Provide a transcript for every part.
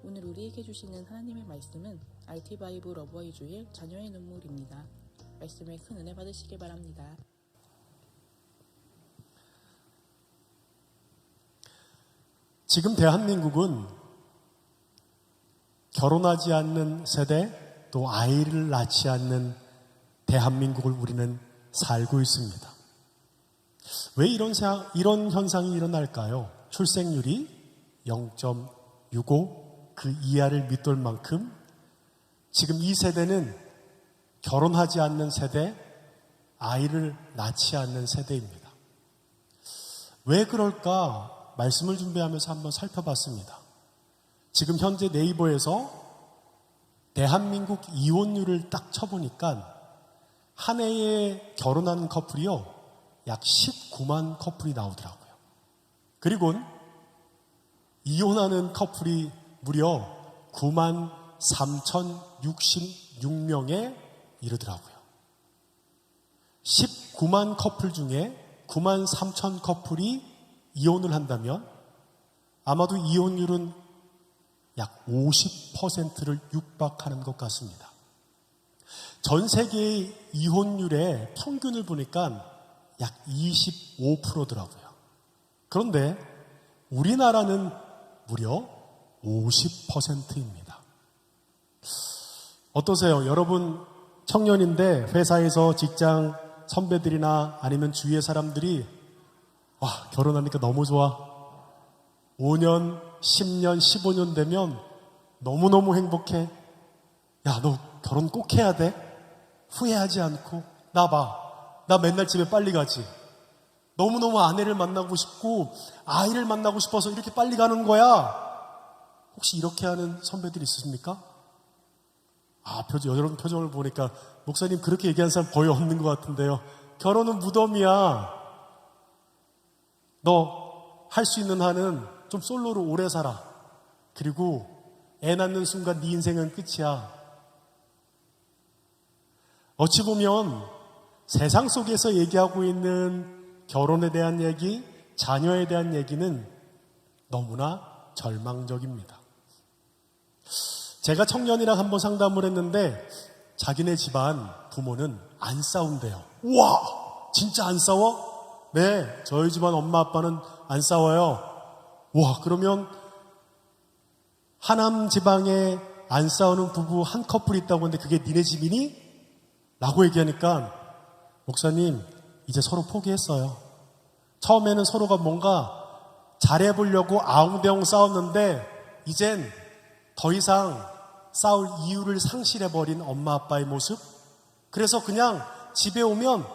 오늘 우리에게 주시는 하나님의 말씀은 RT 바이블 어버이 주일 자녀의 눈물입니다. 말씀에 큰 은혜 받으시길 바랍니다. 지금 대한민국은 결혼하지 않는 세대, 또 아이를 낳지 않는 대한민국을 우리는 살고 있습니다. 왜 이런 현상이 일어날까요? 출생률이 0.65, 그 이하를 밑돌 만큼 지금 이 세대는 결혼하지 않는 세대, 아이를 낳지 않는 세대입니다. 왜 그럴까? 말씀을 준비하면서 한번 살펴봤습니다. 지금 현재 네이버에서 대한민국 이혼율을 딱 쳐보니까 한 해에 결혼하는 커플이요, 약 19만 커플이 나오더라고요. 그리고 이혼하는 커플이 무려 9만 3,066명에 이르더라고요. 19만 커플 중에 9만 3천 커플이 이혼을 한다면 아마도 이혼율은 약 50%를 육박하는 것 같습니다. 전 세계의 이혼율의 평균을 보니까 약 25%더라고요. 그런데 우리나라는 무려 50%입니다. 어떠세요? 여러분 청년인데 회사에서 직장 선배들이나 아니면 주위의 사람들이 와, 결혼하니까 너무 좋아. 5년, 10년, 15년 되면 너무너무 행복해. 야, 너 결혼 꼭 해야 돼. 후회하지 않고. 나 봐. 나 맨날 집에 빨리 가지. 너무너무 아내를 만나고 싶고 아이를 만나고 싶어서 이렇게 빨리 가는 거야. 혹시 이렇게 하는 선배들 있으십니까? 여러분 표정을 보니까 목사님 그렇게 얘기하는 사람 거의 없는 것 같은데요. 결혼은 무덤이야. 너 할 수 있는 한은 좀 솔로로 오래 살아. 그리고 애 낳는 순간 네 인생은 끝이야. 어찌 보면 세상 속에서 얘기하고 있는 결혼에 대한 얘기, 자녀에 대한 얘기는 너무나 절망적입니다. 제가 청년이랑 한번 상담을 했는데 자기네 집안 부모는 안 싸운대요. 우와, 진짜 안 싸워? 네, 저희 집안 엄마 아빠는 안 싸워요. 와, 그러면 하남 지방에 안 싸우는 부부 한 커플이 있다고 하는데 그게 니네 집이니? 라고 얘기하니까 목사님, 이제 서로 포기했어요. 처음에는 서로가 뭔가 잘해보려고 아웅대웅 싸웠는데 이젠 더 이상 싸울 이유를 상실해버린 엄마 아빠의 모습. 그래서 그냥 집에 오면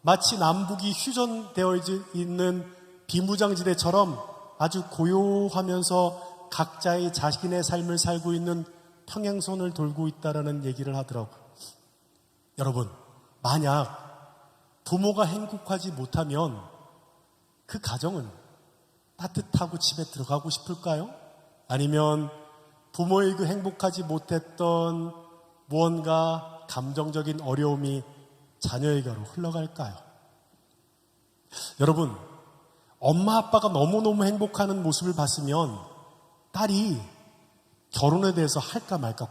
마치 남북이 휴전되어 있는 비무장지대처럼 아주 고요하면서 각자의 자신의 삶을 살고 있는 평행선을 돌고 있다라는 얘기를 하더라고요. 여러분, 만약 부모가 행복하지 못하면 그 가정은 따뜻하고 집에 들어가고 싶을까요? 아니면 부모의 그 행복하지 못했던 무언가 감정적인 어려움이 자녀에게로 흘러갈까요? 여러분, 엄마 아빠가 너무너무 행복하는 모습을 봤으면 딸이 결혼에 대해서 할까 말까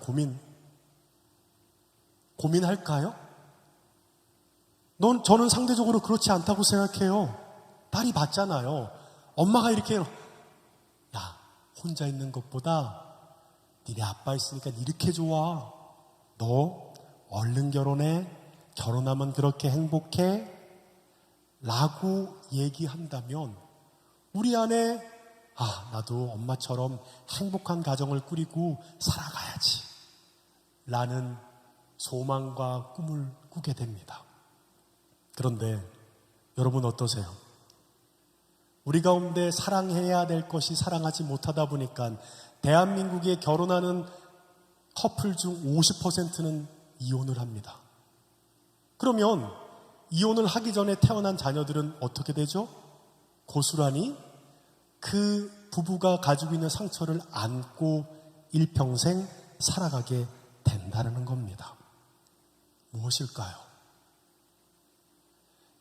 고민할까요? 저는 상대적으로 그렇지 않다고 생각해요. 딸이 봤잖아요. 엄마가 이렇게 야, 혼자 있는 것보다 니네 아빠 있으니까 이렇게 좋아. 너 얼른 결혼해. 결혼하면 그렇게 행복해. 라고 얘기한다면 우리 안에 나도 엄마처럼 행복한 가정을 꾸리고 살아가야지 라는 소망과 꿈을 꾸게 됩니다. 그런데 여러분 어떠세요? 우리 가운데 사랑해야 될 것이 사랑하지 못하다 보니까 대한민국에 결혼하는 커플 중 50%는 이혼을 합니다. 그러면 이혼을 하기 전에 태어난 자녀들은 어떻게 되죠? 고스란히 그 부부가 가지고 있는 상처를 안고 일평생 살아가게 된다는 겁니다. 무엇일까요?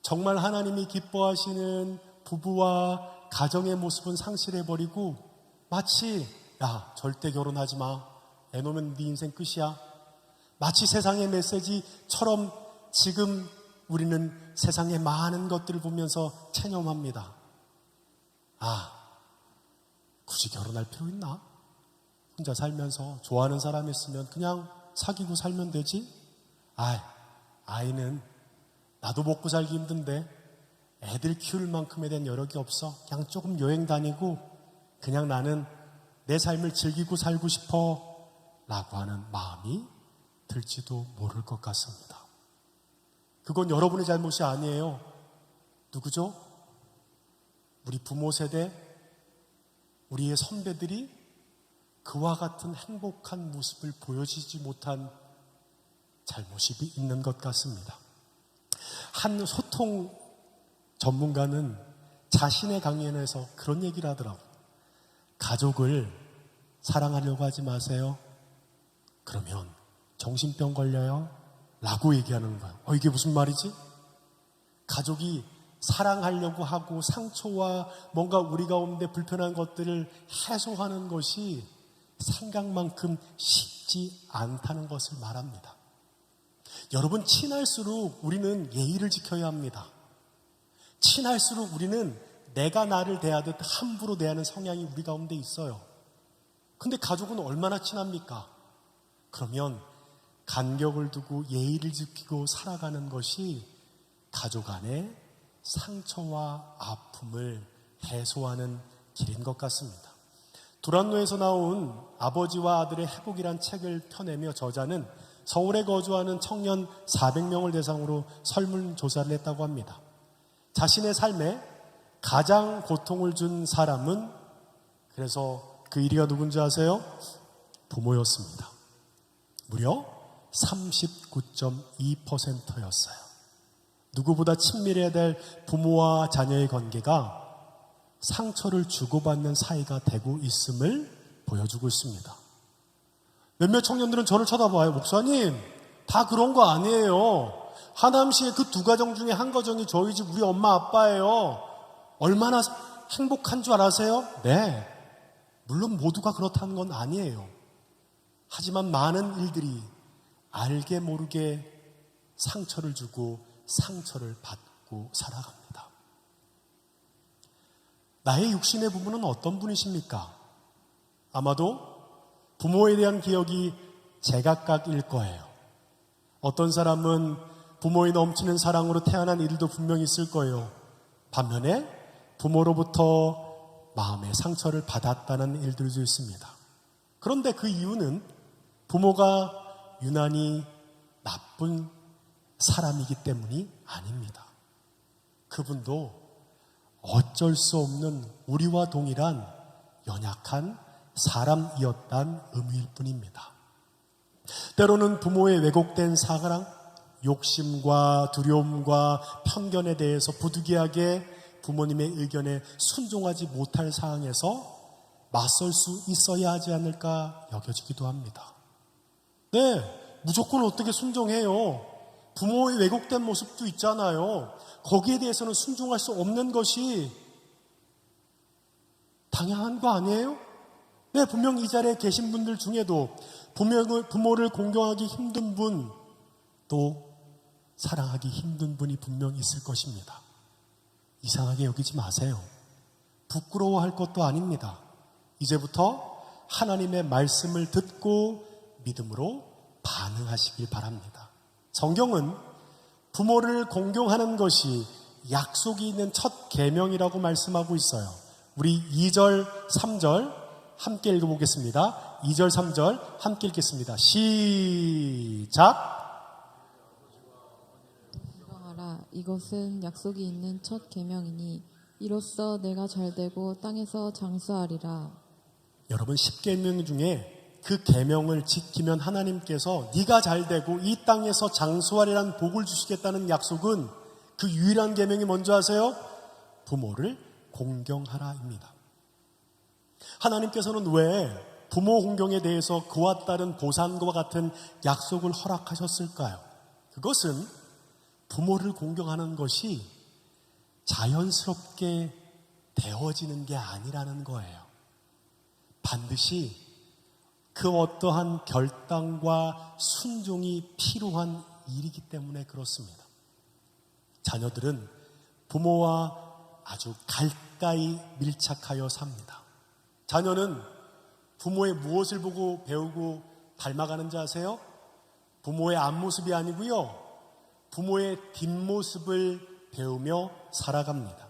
정말 하나님이 기뻐하시는 부부와 가정의 모습은 상실해버리고 마치 야, 절대 결혼하지 마. 애 놓으면 네 인생 끝이야. 마치 세상의 메시지처럼 지금 우리는 세상의 많은 것들을 보면서 체념합니다. 아, 굳이 결혼할 필요 있나? 혼자 살면서 좋아하는 사람 있으면 그냥 사귀고 살면 되지? 아이는 나도 먹고 살기 힘든데 애들 키울 만큼에 대한 여력이 없어. 그냥 조금 여행 다니고 그냥 나는 내 삶을 즐기고 살고 싶어 라고 하는 마음이 들지도 모를 것 같습니다. 그건 여러분의 잘못이 아니에요. 누구죠? 우리 부모 세대, 우리의 선배들이 그와 같은 행복한 모습을 보여주지 못한 잘못이 있는 것 같습니다. 한 소통 전문가는 자신의 강연에서 그런 얘기를 하더라고요. 가족을 사랑하려고 하지 마세요. 그러면 정신병 걸려요. 라고 얘기하는 거예요. 이게 무슨 말이지? 가족이 사랑하려고 하고 상처와 뭔가 우리 가운데 불편한 것들을 해소하는 것이 생각만큼 쉽지 않다는 것을 말합니다. 여러분, 친할수록 우리는 예의를 지켜야 합니다. 친할수록 우리는 내가 나를 대하듯 함부로 대하는 성향이 우리 가운데 있어요. 근데 가족은 얼마나 친합니까? 그러면 간격을 두고 예의를 지키고 살아가는 것이 가족 안에 상처와 아픔을 해소하는 길인 것 같습니다. 두란노에서 나온 아버지와 아들의 회복이란 책을 펴내며 저자는 서울에 거주하는 청년 400명을 대상으로 설문조사를 했다고 합니다. 자신의 삶에 가장 고통을 준 사람은, 그래서 그 1위가 누군지 아세요? 부모였습니다. 무려 39.2%였어요. 누구보다 친밀해야 될 부모와 자녀의 관계가 상처를 주고받는 사이가 되고 있음을 보여주고 있습니다. 몇몇 청년들은 저를 쳐다봐요. 목사님, 다 그런 거 아니에요. 하남시의 그 두 가정 중에 한 가정이 저희 집 우리 엄마 아빠예요. 얼마나 행복한 줄 아세요? 네, 물론 모두가 그렇다는 건 아니에요. 하지만 많은 일들이 알게 모르게 상처를 주고 상처를 받고 살아갑니다. 나의 육신의 부모는 어떤 분이십니까? 아마도 부모에 대한 기억이 제각각일 거예요. 어떤 사람은 부모의 넘치는 사랑으로 태어난 일도 분명히 있을 거예요. 반면에 부모로부터 마음의 상처를 받았다는 일들도 있습니다. 그런데 그 이유는 부모가 유난히 나쁜 사람이기 때문이 아닙니다. 그분도 어쩔 수 없는 우리와 동일한 연약한 사람이었다는 의미일 뿐입니다. 때로는 부모의 왜곡된 사랑, 욕심과 두려움과 편견에 대해서 부득이하게 부모님의 의견에 순종하지 못할 상황에서 맞설 수 있어야 하지 않을까 여겨지기도 합니다. 네, 무조건 어떻게 순종해요? 부모의 왜곡된 모습도 있잖아요. 거기에 대해서는 순종할 수 없는 것이 당연한 거 아니에요? 네, 분명 이 자리에 계신 분들 중에도 부모를 공경하기 힘든 분, 또 사랑하기 힘든 분이 분명 있을 것입니다. 이상하게 여기지 마세요. 부끄러워할 것도 아닙니다. 이제부터 하나님의 말씀을 듣고 믿음으로 반응하시길 바랍니다. 성경은 부모를 공경하는 것이 약속이 있는 첫 계명이라고 말씀하고 있어요. 우리 2절, 3절 함께 읽어보겠습니다. 2절, 3절 함께 읽겠습니다. 시작! 공경하라. 이것은 약속이 있는 첫 계명이니 이로써 내가 잘되고 땅에서 장수하리라. 여러분, 10계명 중에 그 계명을 지키면 하나님께서 네가 잘되고 이 땅에서 장수하리라는 복을 주시겠다는 약속은 그 유일한 계명이 뭔지 아세요? 부모를 공경하라입니다. 하나님께서는 왜 부모 공경에 대해서 그와 따른 보상과 같은 약속을 허락하셨을까요? 그것은 부모를 공경하는 것이 자연스럽게 되어지는 게 아니라는 거예요. 반드시 그 어떠한 결단과 순종이 필요한 일이기 때문에 그렇습니다. 자녀들은 부모와 아주 가까이 밀착하여 삽니다. 자녀는 부모의 무엇을 보고 배우고 닮아가는지 아세요? 부모의 앞모습이 아니고요, 부모의 뒷모습을 배우며 살아갑니다.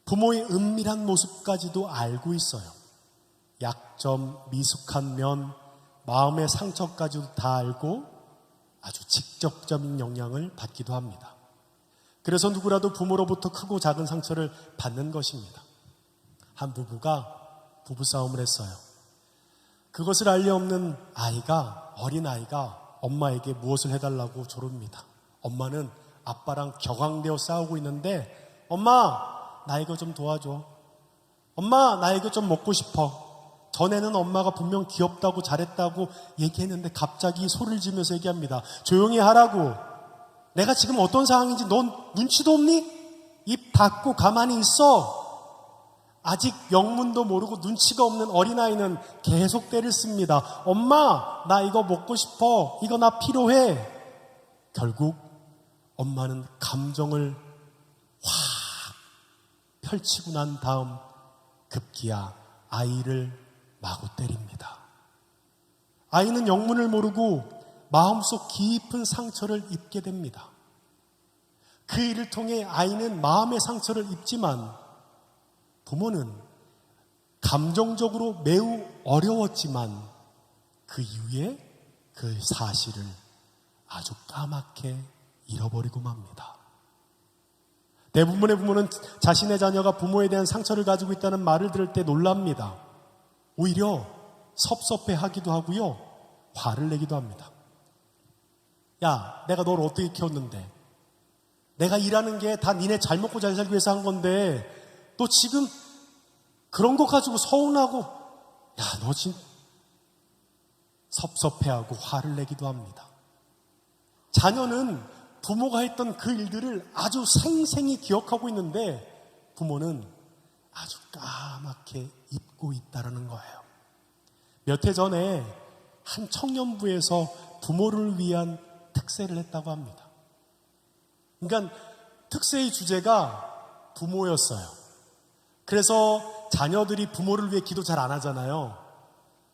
부모의 은밀한 모습까지도 알고 있어요. 약점, 미숙한 면, 마음의 상처까지도 다 알고 아주 직접적인 영향을 받기도 합니다. 그래서 누구라도 부모로부터 크고 작은 상처를 받는 것입니다. 한 부부가 부부싸움을 했어요. 그것을 알리 없는 어린아이가 엄마에게 무엇을 해달라고 조릅니다. 엄마는 아빠랑 격앙되어 싸우고 있는데, 엄마, 나 이거 좀 도와줘. 엄마, 나 이거 좀 먹고 싶어. 전에는 엄마가 분명 귀엽다고 잘했다고 얘기했는데 갑자기 소리를 지면서 얘기합니다. 조용히 하라고. 내가 지금 어떤 상황인지 넌 눈치도 없니? 입 닫고 가만히 있어. 아직 영문도 모르고 눈치가 없는 어린아이는 계속 때를 씁니다. 엄마, 나 이거 먹고 싶어. 이거 나 필요해. 결국 엄마는 감정을 확 펼치고 난 다음 급기야 아이를 마구 때립니다. 아이는 영문을 모르고 마음속 깊은 상처를 입게 됩니다. 그 일을 통해 아이는 마음의 상처를 입지만 부모는 감정적으로 매우 어려웠지만 그 이후에 그 사실을 아주 까맣게 잃어버리고 맙니다. 대부분의 부모는 자신의 자녀가 부모에 대한 상처를 가지고 있다는 말을 들을 때 놀랍니다. 오히려 섭섭해하기도 하고요, 화를 내기도 합니다. 야, 내가 널 어떻게 키웠는데? 내가 일하는 게 다 니네 잘 먹고 잘 살기 위해서 한 건데 너 지금 그런 거 가지고 서운하고, 야, 너 진짜 섭섭해하고 화를 내기도 합니다. 자녀는 부모가 했던 그 일들을 아주 생생히 기억하고 있는데 부모는 아주 까맣게 잊고 있다는 거예요. 몇 해 전에 한 청년부에서 부모를 위한 특세를 했다고 합니다. 그러니까 특세의 주제가 부모였어요. 그래서 자녀들이 부모를 위해 기도 잘 안 하잖아요.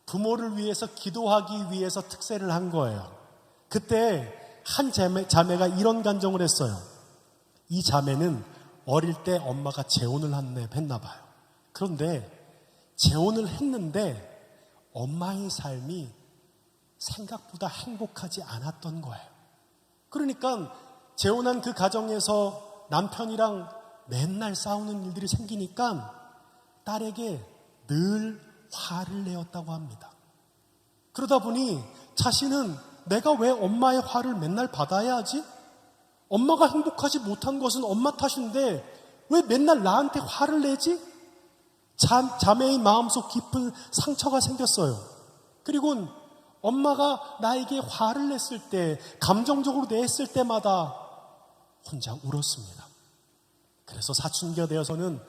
부모를 위해서 기도하기 위해서 특세를 한 거예요. 그때 한 자매가 이런 간증을 했어요. 이 자매는 어릴 때 엄마가 재혼을 했나 봐요. 그런데 재혼을 했는데 엄마의 삶이 생각보다 행복하지 않았던 거예요. 그러니까 재혼한 그 가정에서 남편이랑 맨날 싸우는 일들이 생기니까 딸에게 늘 화를 내었다고 합니다. 그러다 보니 자신은 내가 왜 엄마의 화를 맨날 받아야 하지? 엄마가 행복하지 못한 것은 엄마 탓인데 왜 맨날 나한테 화를 내지? 자매의 마음속 깊은 상처가 생겼어요. 그리고 엄마가 나에게 화를 냈을 때, 감정적으로 냈을 때마다 혼자 울었습니다. 그래서 사춘기가 되어서는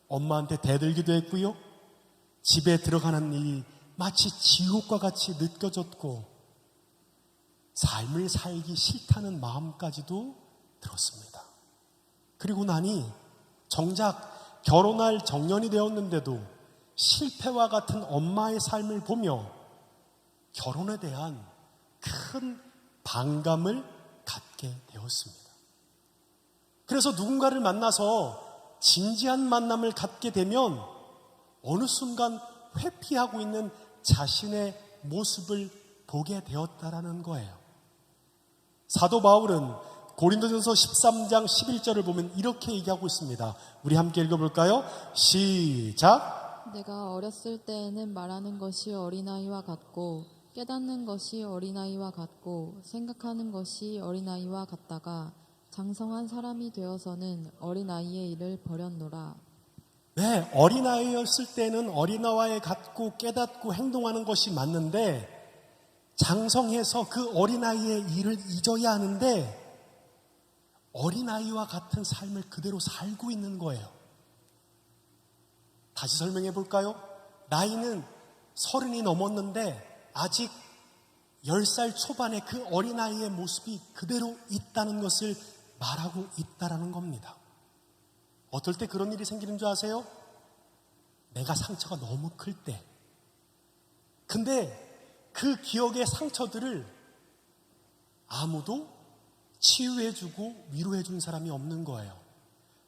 엄마한테 대들기도 했고요, 집에 들어가는 일이 마치 지옥과 같이 느껴졌고 삶을 살기 싫다는 마음까지도 들었습니다. 그리고 나니 정작 결혼할 정년이 되었는데도 실패와 같은 엄마의 삶을 보며 결혼에 대한 큰 반감을 갖게 되었습니다. 그래서 누군가를 만나서 진지한 만남을 갖게 되면 어느 순간 회피하고 있는 자신의 모습을 보게 되었다라는 거예요. 사도 바울은 고린도전서 13장 11절을 보면 이렇게 얘기하고 있습니다. 우리 함께 읽어볼까요? 시작! 내가 어렸을 때에는 말하는 것이 어린아이와 같고 깨닫는 것이 어린아이와 같고 생각하는 것이 어린아이와 같다가 장성한 사람이 되어서는 어린아이의 일을 버렸노라. 네, 어린아이였을 때는 어린아이와 같고 깨닫고 행동하는 것이 맞는데 장성해서 그 어린아이의 일을 잊어야 하는데 어린아이와 같은 삶을 그대로 살고 있는 거예요. 다시 설명해 볼까요? 나이는 30이 넘었는데 아직 10살 초반의 그 어린아이의 모습이 그대로 있다는 것을 말하고 있다라는 겁니다. 어떨 때 그런 일이 생기는 줄 아세요? 내가 상처가 너무 클 때. 근데 그 기억의 상처들을 아무도 치유해주고 위로해준 사람이 없는 거예요.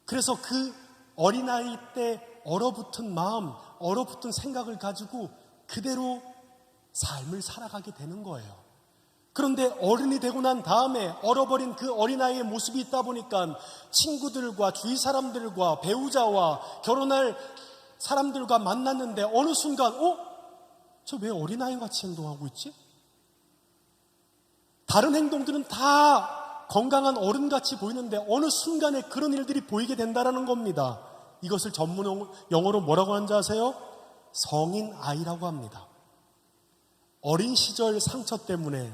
그래서 그 어린아이 때 얼어붙은 마음, 얼어붙은 생각을 가지고 그대로 삶을 살아가게 되는 거예요. 그런데 어른이 되고 난 다음에 얼어버린 그 어린아이의 모습이 있다 보니까 친구들과 주위 사람들과 배우자와 결혼할 사람들과 만났는데 어느 순간 저 왜 어린아이 같이 행동하고 있지? 다른 행동들은 다 건강한 어른같이 보이는데 어느 순간에 그런 일들이 보이게 된다는 겁니다. 이것을 전문 영어로 뭐라고 하는지 아세요? 성인 아이라고 합니다. 어린 시절 상처 때문에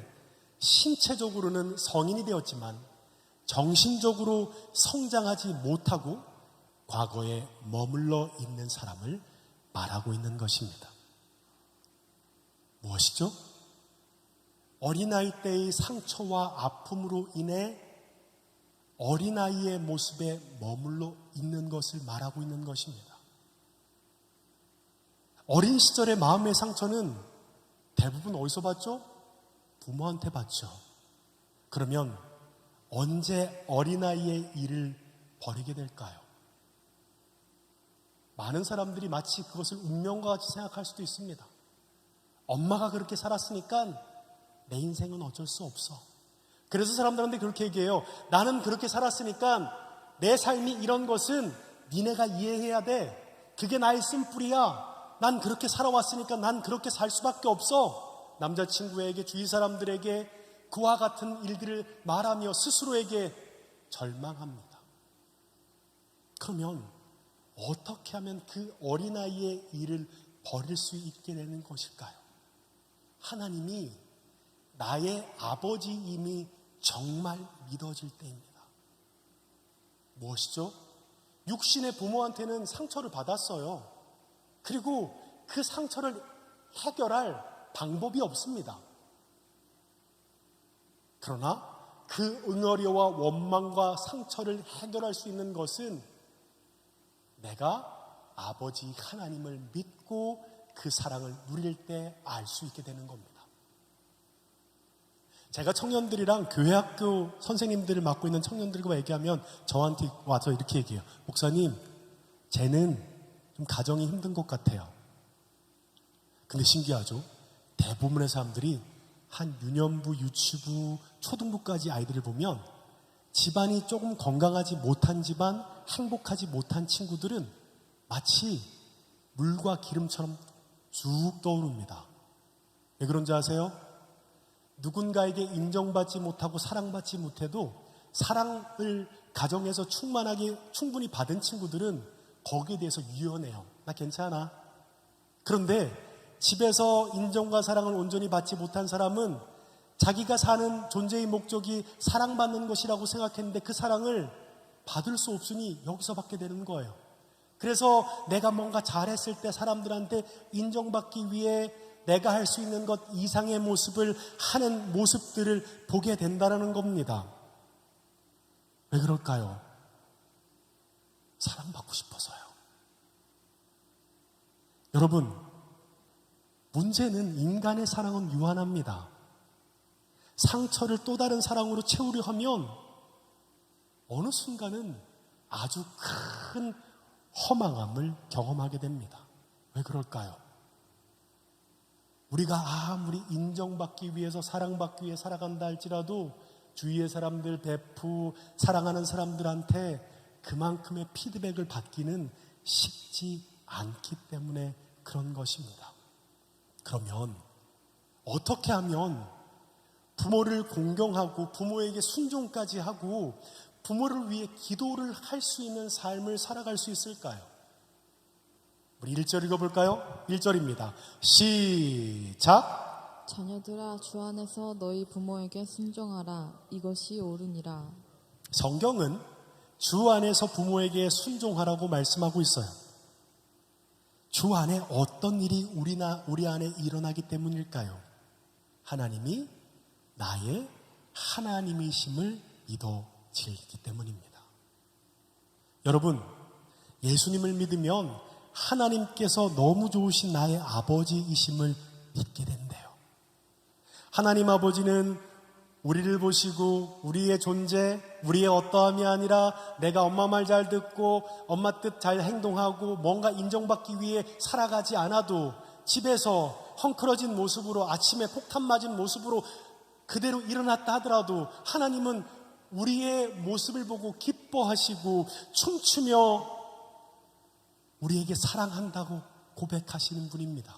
신체적으로는 성인이 되었지만 정신적으로 성장하지 못하고 과거에 머물러 있는 사람을 말하고 있는 것입니다. 무엇이죠? 어린아이 때의 상처와 아픔으로 인해 어린아이의 모습에 머물러 있는 것을 말하고 있는 것입니다. 어린 시절의 마음의 상처는 대부분 어디서 받죠? 부모한테 받죠. 그러면 언제 어린아이의 일을 버리게 될까요? 많은 사람들이 마치 그것을 운명과 같이 생각할 수도 있습니다. 엄마가 그렇게 살았으니까 내 인생은 어쩔 수 없어. 그래서 사람들한테 그렇게 얘기해요. 나는 그렇게 살았으니까 내 삶이 이런 것은 니네가 이해해야 돼. 그게 나의 쓴뿌리야. 난 그렇게 살아왔으니까 난 그렇게 살 수밖에 없어. 남자친구에게, 주위 사람들에게 그와 같은 일들을 말하며 스스로에게 절망합니다. 그러면 어떻게 하면 그 어린아이의 일을 버릴 수 있게 되는 것일까요? 하나님이 나의 아버지임이 정말 믿어질 때입니다. 무엇이죠? 육신의 부모한테는 상처를 받았어요. 그리고 그 상처를 해결할 방법이 없습니다. 그러나 그 응어리와 원망과 상처를 해결할 수 있는 것은 내가 아버지 하나님을 믿고 그 사랑을 누릴 때 알 수 있게 되는 겁니다. 제가 청년들이랑 교회학교 선생님들을 맡고 있는 청년들과 얘기하면 저한테 와서 이렇게 얘기해요. 목사님, 쟤는 좀 가정이 힘든 것 같아요. 근데 신기하죠? 대부분의 사람들이 한 유년부, 유치부, 초등부까지 아이들을 보면 집안이 조금 건강하지 못한 집안, 행복하지 못한 친구들은 마치 물과 기름처럼 쭉 떠오릅니다. 왜 그런지 아세요? 누군가에게 인정받지 못하고 사랑받지 못해도 사랑을 가정에서 충분히 받은 친구들은 거기에 대해서 유연해요. 나 괜찮아. 그런데 집에서 인정과 사랑을 온전히 받지 못한 사람은 자기가 사는 존재의 목적이 사랑받는 것이라고 생각했는데 그 사랑을 받을 수 없으니 여기서 받게 되는 거예요. 그래서 내가 뭔가 잘했을 때 사람들한테 인정받기 위해 내가 할 수 있는 것 이상의 모습을 하는 모습들을 보게 된다는 겁니다. 왜 그럴까요? 사랑받고 싶어서요. 여러분, 문제는 인간의 사랑은 유한합니다. 상처를 또 다른 사랑으로 채우려 하면 어느 순간은 아주 큰 허망함을 경험하게 됩니다. 왜 그럴까요? 우리가 아무리 인정받기 위해서 사랑받기 위해 살아간다 할지라도 주위의 사람들, 베프, 사랑하는 사람들한테 그만큼의 피드백을 받기는 쉽지 않기 때문에 그런 것입니다. 그러면 어떻게 하면 부모를 공경하고 부모에게 순종까지 하고 부모를 위해 기도를 할 수 있는 삶을 살아갈 수 있을까요? 우리 1절 읽어볼까요? 1절입니다. 시작! 자녀들아, 주 안에서 너희 부모에게 순종하라. 이것이 옳으니라. 성경은 주 안에서 부모에게 순종하라고 말씀하고 있어요. 주 안에 어떤 일이 우리 안에 일어나기 때문일까요? 하나님이 나의 하나님이심을 믿어지기 때문입니다. 여러분, 예수님을 믿으면 하나님께서 너무 좋으신 나의 아버지이심을 믿게 된대요. 하나님 아버지는 우리를 보시고 우리의 존재, 우리의 어떠함이 아니라 내가 엄마 말 잘 듣고 엄마 뜻 잘 행동하고 뭔가 인정받기 위해 살아가지 않아도 집에서 헝클어진 모습으로 아침에 폭탄 맞은 모습으로 그대로 일어났다 하더라도 하나님은 우리의 모습을 보고 기뻐하시고 춤추며 우리에게 사랑한다고 고백하시는 분입니다.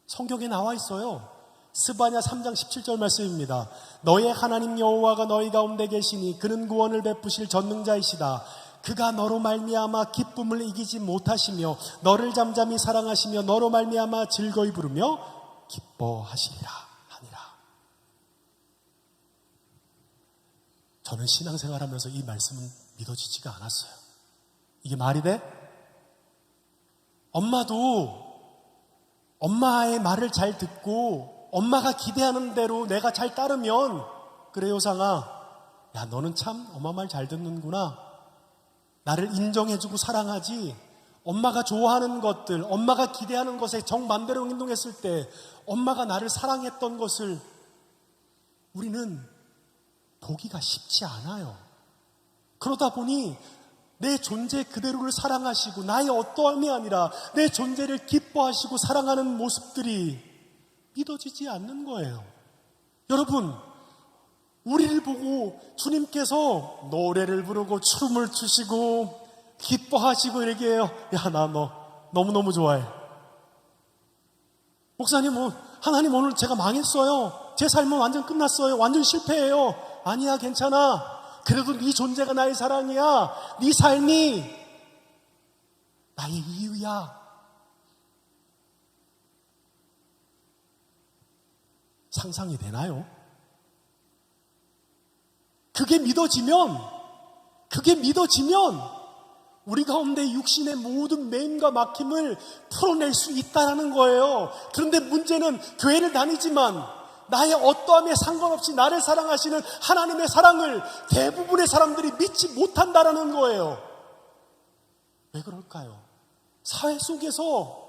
성경에 나와 있어요. 스바냐 3장 17절 말씀입니다. 너의 하나님 여호와가 너희 가운데 계시니 그는 구원을 베푸실 전능자이시다. 그가 너로 말미암아 기쁨을 이기지 못하시며 너를 잠잠히 사랑하시며 너로 말미암아 즐거이 부르며 기뻐하시리라 하니라. 저는 신앙생활하면서 이 말씀은 믿어지지가 않았어요. 이게 말이 돼? 엄마도 엄마의 말을 잘 듣고 엄마가 기대하는 대로 내가 잘 따르면 그래 요상아, 야 너는 참 엄마 말 잘 듣는구나. 나를 인정해주고 사랑하지. 엄마가 좋아하는 것들, 엄마가 기대하는 것에 정반대로 행동했을 때 엄마가 나를 사랑했던 것을 우리는 보기가 쉽지 않아요. 그러다 보니 내 존재 그대로를 사랑하시고 나의 어떠함이 아니라 내 존재를 기뻐하시고 사랑하는 모습들이 믿어지지 않는 거예요. 여러분, 우리를 보고 주님께서 노래를 부르고 춤을 추시고 기뻐하시고 얘기해요. 야, 나 너 너무너무 좋아해. 목사님, 하나님 오늘 제가 망했어요. 제 삶은 완전 끝났어요. 완전 실패해요. 아니야, 괜찮아. 그래도 네 존재가 나의 사랑이야. 네 삶이 나의 이유야. 상상이 되나요? 그게 믿어지면 우리 가운데 육신의 모든 매임과 막힘을 풀어낼 수 있다는 거예요. 그런데 문제는 교회를 다니지만 나의 어떠함에 상관없이 나를 사랑하시는 하나님의 사랑을 대부분의 사람들이 믿지 못한다는 거예요. 왜 그럴까요? 사회 속에서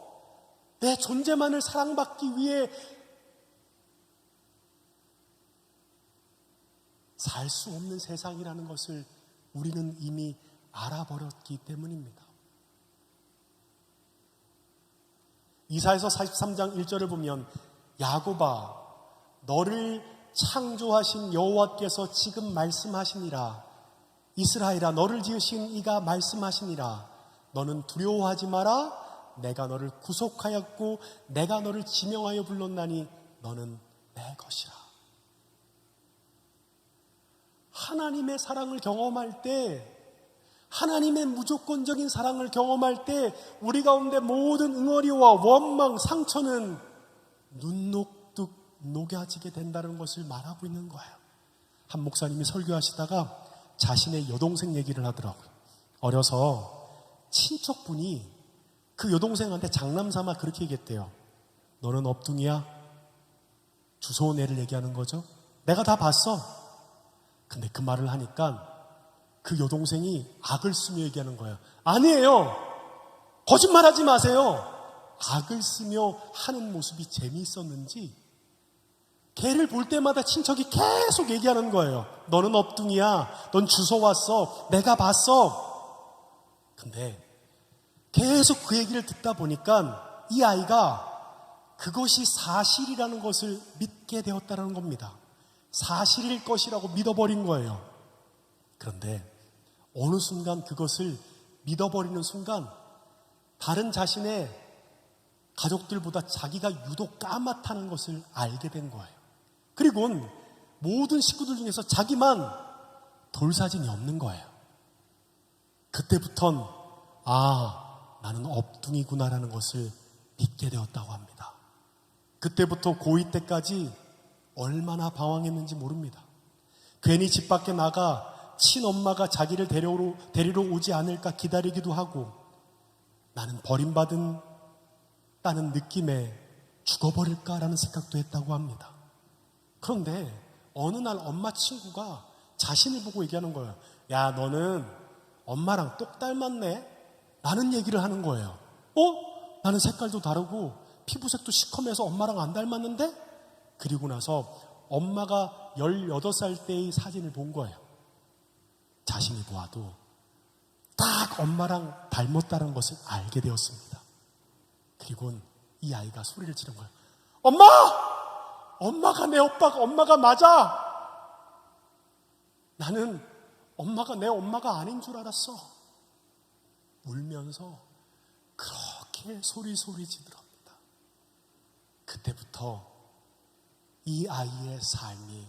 내 존재만을 사랑받기 위해 살 수 없는 세상이라는 것을 우리는 이미 알아버렸기 때문입니다. 이사야서 43장 1절을 보면 야곱아 너를 창조하신 여호와께서 지금 말씀하시니라. 이스라엘아 너를 지으신 이가 말씀하시니라. 너는 두려워하지 마라. 내가 너를 구속하였고 내가 너를 지명하여 불렀나니 너는 내 것이라. 하나님의 사랑을 경험할 때, 하나님의 무조건적인 사랑을 경험할 때 우리 가운데 모든 응어리와 원망, 상처는 눈녹듯 녹여지게 된다는 것을 말하고 있는 거예요. 한 목사님이 설교하시다가 자신의 여동생 얘기를 하더라고요. 어려서 친척분이 그 여동생한테 장난삼아 그렇게 얘기했대요. 너는 업둥이야? 주소온 애를 얘기하는 거죠. 내가 다 봤어. 근데 그 말을 하니까 그 여동생이 악을 쓰며 얘기하는 거예요. 아니에요. 거짓말하지 마세요. 악을 쓰며 하는 모습이 재미있었는지 걔를 볼 때마다 친척이 계속 얘기하는 거예요. 너는 업둥이야. 넌 주워 왔어. 내가 봤어. 근데 계속 그 얘기를 듣다 보니까 이 아이가 그것이 사실이라는 것을 믿게 되었다는 겁니다. 사실일 것이라고 믿어버린 거예요. 그런데 어느 순간 그것을 믿어버리는 순간 다른 자신의 가족들보다 자기가 유독 까맣다는 것을 알게 된 거예요. 그리고 모든 식구들 중에서 자기만 돌사진이 없는 거예요. 그때부턴 나는 업둥이구나라는 것을 믿게 되었다고 합니다. 그때부터 고2 때까지 얼마나 방황했는지 모릅니다. 괜히 집 밖에 나가 친엄마가 자기를 데리러 오지 않을까 기다리기도 하고 나는 버림받은 다는 느낌에 죽어버릴까라는 생각도 했다고 합니다. 그런데 어느 날 엄마 친구가 자신을 보고 얘기하는 거예요. 야, 너는 엄마랑 똑 닮았네? 라는 얘기를 하는 거예요. 나는 색깔도 다르고 피부색도 시커매서 엄마랑 안 닮았는데? 그리고 나서 엄마가 18살 때의 사진을 본 거예요. 자신이 보아도 딱 엄마랑 닮았다는 것을 알게 되었습니다. 그리고는 이 아이가 소리를 지른 거예요. 엄마! 엄마가 내 오빠가 엄마가 맞아! 나는 엄마가 내 엄마가 아닌 줄 알았어. 울면서 그렇게 소리 지르랍니다. 그때부터 이 아이의 삶이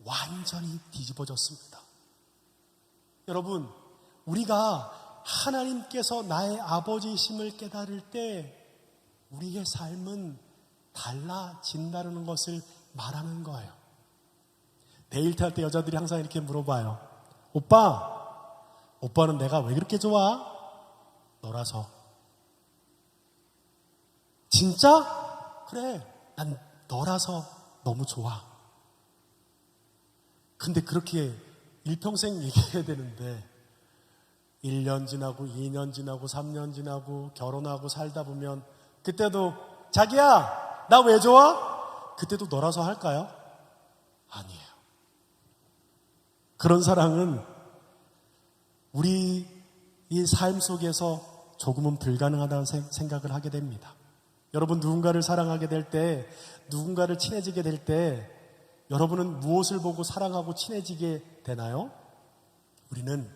완전히 뒤집어졌습니다. 여러분, 우리가 하나님께서 나의 아버지이심을 깨달을 때 우리의 삶은 달라진다는 것을 말하는 거예요. 데이트 할 때 여자들이 항상 이렇게 물어봐요. 오빠는 내가 왜 그렇게 좋아? 너라서. 진짜? 그래, 난 너라서 너무 좋아. 근데 그렇게 일평생 얘기해야 되는데 1년 지나고 2년 지나고 3년 지나고 결혼하고 살다 보면 그때도 자기야 나 왜 좋아? 그때도 너라서 할까요? 아니에요. 그런 사랑은 우리 이 삶 속에서 조금은 불가능하다는 생각을 하게 됩니다. 여러분, 누군가를 사랑하게 될 때, 누군가를 친해지게 될 때 여러분은 무엇을 보고 사랑하고 친해지게 되나요? 우리는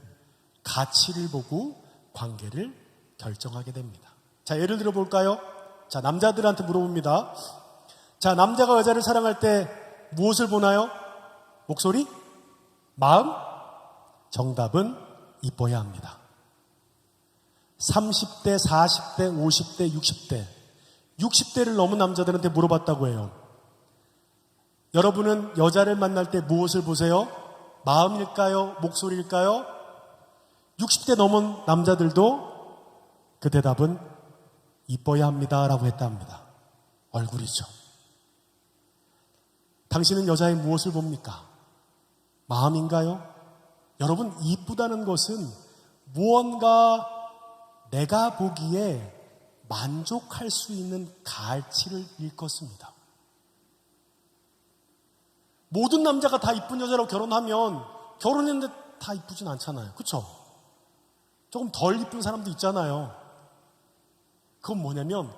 가치를 보고 관계를 결정하게 됩니다. 자, 예를 들어 볼까요? 자, 남자들한테 물어봅니다. 자, 남자가 여자를 사랑할 때 무엇을 보나요? 목소리? 마음? 정답은 이뻐야 합니다. 30대, 40대, 50대, 60대 60대를 넘은 남자들한테 물어봤다고 해요. 여러분은 여자를 만날 때 무엇을 보세요? 마음일까요? 목소리일까요? 60대 넘은 남자들도 그 대답은 이뻐야 합니다 라고 했답니다. 얼굴이죠. 당신은 여자의 무엇을 봅니까? 마음인가요? 여러분, 이쁘다는 것은 무언가 내가 보기에 만족할 수 있는 가치를 일컫습니다. 모든 남자가 다 이쁜 여자로 결혼하면 결혼했는데 다 이쁘진 않잖아요. 그렇죠? 조금 덜 이쁜 사람도 있잖아요. 그건 뭐냐면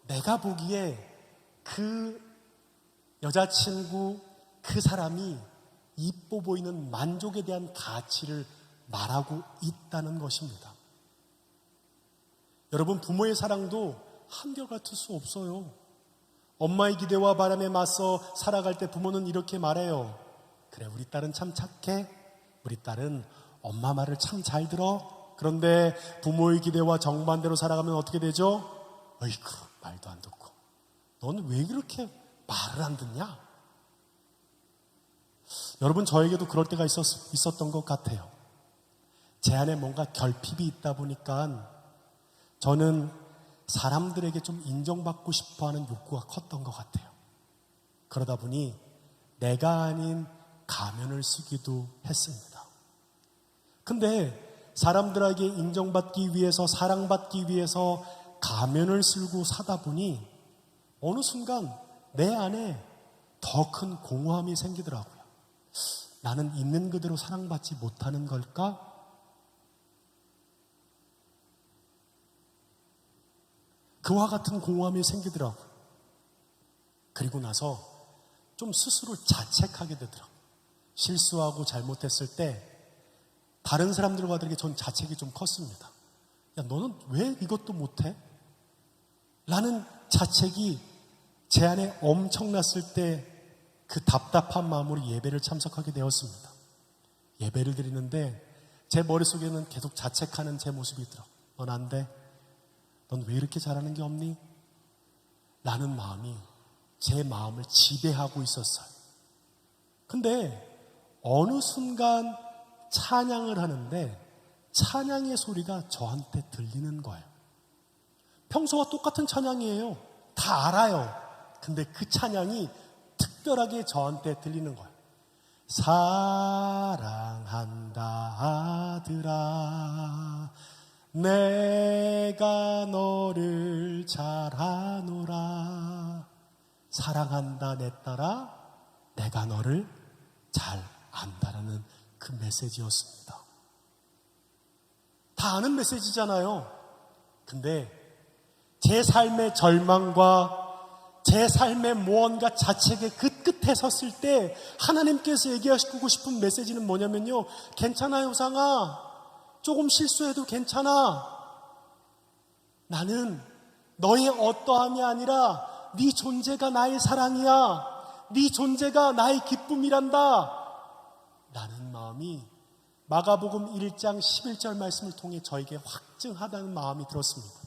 내가 보기에 그 여자친구, 그 사람이 이뻐 보이는 만족에 대한 가치를 말하고 있다는 것입니다. 여러분, 부모의 사랑도 한결같을 수 없어요. 엄마의 기대와 바람에 맞서 살아갈 때 부모는 이렇게 말해요. 그래, 우리 딸은 참 착해. 우리 딸은 엄마 말을 참 잘 들어. 그런데 부모의 기대와 정반대로 살아가면 어떻게 되죠? 어이구, 말도 안 듣고. 넌 왜 그렇게 말을 안 듣냐? 여러분, 저에게도 그럴 때가 있었던 것 같아요. 제 안에 뭔가 결핍이 있다 보니까 저는 사람들에게 좀 인정받고 싶어하는 욕구가 컸던 것 같아요. 그러다 보니 내가 아닌 가면을 쓰기도 했습니다. 근데 사람들에게 인정받기 위해서, 사랑받기 위해서 가면을 쓰고 사다 보니 어느 순간 내 안에 더 큰 공허함이 생기더라고요. 나는 있는 그대로 사랑받지 못하는 걸까? 그와 같은 공허함이 생기더라고요. 그리고 나서 좀 스스로 자책하게 되더라고요. 실수하고 잘못했을 때 다른 사람들과 다르게 전 자책이 좀 컸습니다. 야, 너는 왜 이것도 못해? 라는 자책이 제 안에 엄청났을 때 그 답답한 마음으로 예배를 참석하게 되었습니다. 예배를 드리는데 제 머릿속에는 계속 자책하는 제 모습이 들어. 넌 안 돼. 넌 왜 이렇게 잘하는 게 없니? 라는 마음이 제 마음을 지배하고 있었어요. 근데 어느 순간 찬양을 하는데 찬양의 소리가 저한테 들리는 거예요. 평소와 똑같은 찬양이에요. 다 알아요. 근데 그 찬양이 특별하게 저한테 들리는 거예요. 사랑한다 아들아 내가 너를 잘 아노라. 사랑한다 내 딸아 내가 너를 잘 안다라는 그 메시지였습니다. 다 아는 메시지잖아요. 근데 제 삶의 절망과 제 삶의 무언가 자책의 그 끝에 섰을 때 하나님께서 얘기하시고 싶은 메시지는 뭐냐면요. 괜찮아 요상아. 조금 실수해도 괜찮아. 나는 너의 어떠함이 아니라 네 존재가 나의 사랑이야. 네 존재가 나의 기쁨이란다. 라는 마음이 마가복음 1장 11절 말씀을 통해 저에게 확증하다는 마음이 들었습니다.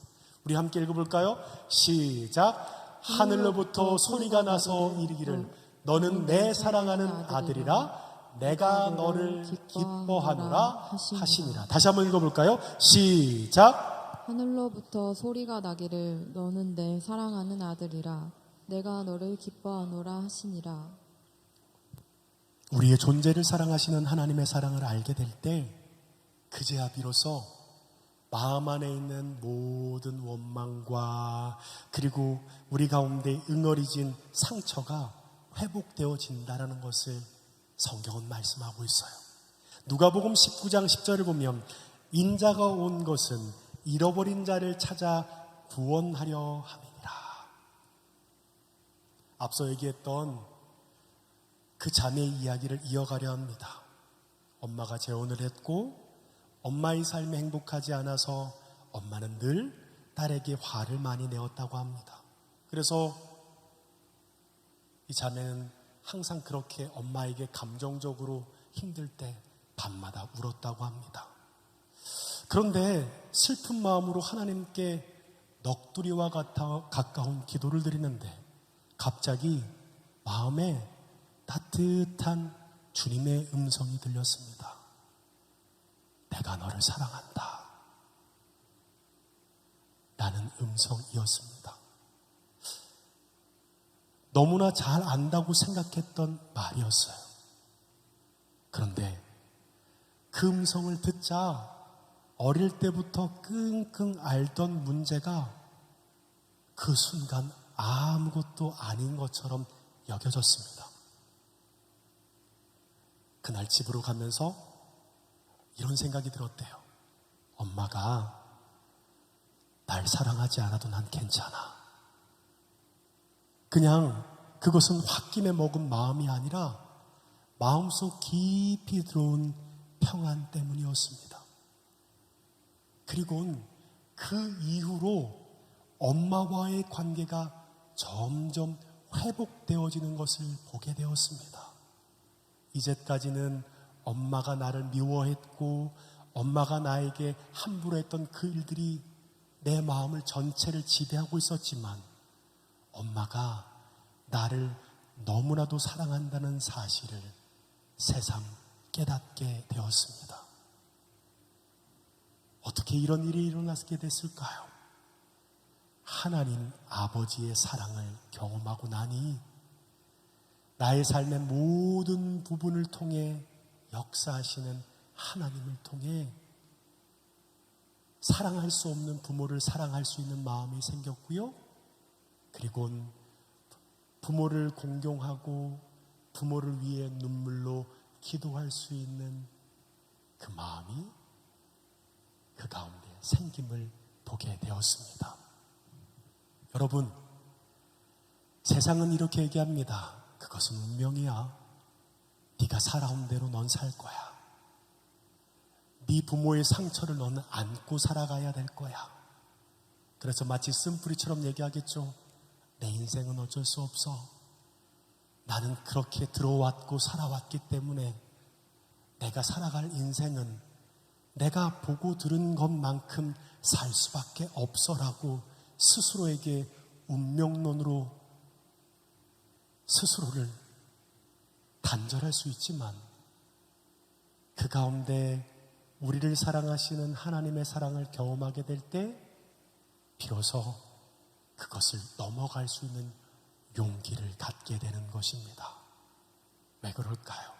우리 함께 읽어볼까요? 시작. 하늘로부터 소리가 나서 이르기를 너는 내 사랑하는 아들이라 내가 너를 기뻐하노라 하시니라. 다시 한번 읽어볼까요? 시작. 하늘로부터 소리가 나기를 너는 내 사랑하는 아들이라 내가 너를 기뻐하노라 하시니라. 우리의 존재를 사랑하시는 하나님의 사랑을 알게 될 때 그제야 비로소 마음 안에 있는 모든 원망과 그리고 우리 가운데 응어리진 상처가 회복되어진다는 것을 성경은 말씀하고 있어요. 누가복음 19장 10절을 보면 인자가 온 것은 잃어버린 자를 찾아 구원하려 함이니라. 앞서 얘기했던 그 자매의 이야기를 이어가려 합니다. 엄마가 재혼을 했고 엄마의 삶이 행복하지 않아서 엄마는 늘 딸에게 화를 많이 내었다고 합니다. 그래서 이 자매는 항상 그렇게 엄마에게 감정적으로 힘들 때 밤마다 울었다고 합니다. 그런데 슬픈 마음으로 하나님께 넋두리와 가까운 기도를 드리는데 갑자기 마음에 따뜻한 주님의 음성이 들렸습니다. 내가 너를 사랑한다. 라는 음성이었습니다. 너무나 잘 안다고 생각했던 말이었어요. 그런데 그 음성을 듣자 어릴 때부터 끙끙 앓던 문제가 그 순간 아무것도 아닌 것처럼 여겨졌습니다. 그날 집으로 가면서 이런 생각이 들었대요. 엄마가 날 사랑하지 않아도 난 괜찮아. 그냥 그것은 홧김에 먹은 마음이 아니라 마음속 깊이 들어온 평안 때문이었습니다. 그리고 그 이후로 엄마와의 관계가 점점 회복되어지는 것을 보게 되었습니다. 이제까지는 엄마가 나를 미워했고 엄마가 나에게 함부로 했던 그 일들이 내 마음을 전체를 지배하고 있었지만 엄마가 나를 너무나도 사랑한다는 사실을 새삼 깨닫게 되었습니다. 어떻게 이런 일이 일어나게 됐을까요? 하나님 아버지의 사랑을 경험하고 나니 나의 삶의 모든 부분을 통해 역사하시는 하나님을 통해 사랑할 수 없는 부모를 사랑할 수 있는 마음이 생겼고요. 그리고 부모를 공경하고 부모를 위해 눈물로 기도할 수 있는 그 마음이 그 가운데 생김을 보게 되었습니다. 여러분, 세상은 이렇게 얘기합니다. 그것은 운명이야. 네가 살아온 대로 넌 살 거야. 네 부모의 상처를 너는 안고 살아가야 될 거야. 그래서 마치 쓴뿌리처럼 얘기하겠죠. 내 인생은 어쩔 수 없어. 나는 그렇게 들어왔고 살아왔기 때문에 내가 살아갈 인생은 내가 보고 들은 것만큼 살 수밖에 없어라고 스스로에게 운명론으로 스스로를 단절할 수 있지만 그 가운데 우리를 사랑하시는 하나님의 사랑을 경험하게 될 때 비로소 그것을 넘어갈 수 있는 용기를 갖게 되는 것입니다. 왜 그럴까요?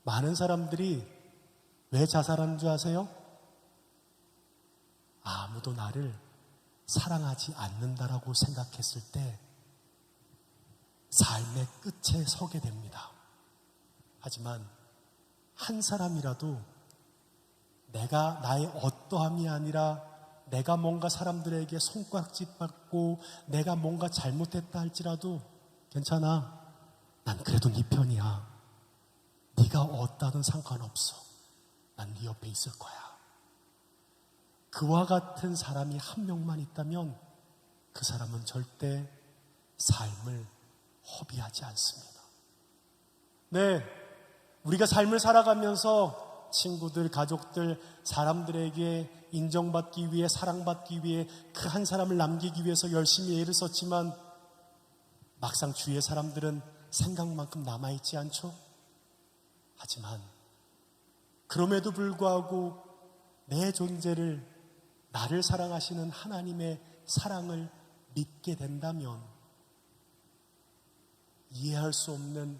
많은 사람들이 왜 자살하는 줄 아세요? 아무도 나를 사랑하지 않는다라고 생각했을 때 삶의 끝에 서게 됩니다. 하지만 한 사람이라도 내가 나의 어떠함이 아니라 내가 뭔가 사람들에게 손가락질 받고 내가 뭔가 잘못했다 할지라도 괜찮아. 난 그래도 네 편이야. 네가 어떠든 상관없어. 난 네 옆에 있을 거야. 그와 같은 사람이 한 명만 있다면 그 사람은 절대 삶을 허비하지 않습니다. 네, 우리가 삶을 살아가면서 친구들, 가족들, 사람들에게 인정받기 위해, 사랑받기 위해 그 한 사람을 남기기 위해서 열심히 애를 썼지만 막상 주위의 사람들은 생각만큼 남아있지 않죠? 하지만 그럼에도 불구하고 내 존재를, 나를 사랑하시는 하나님의 사랑을 믿게 된다면 이해할 수 없는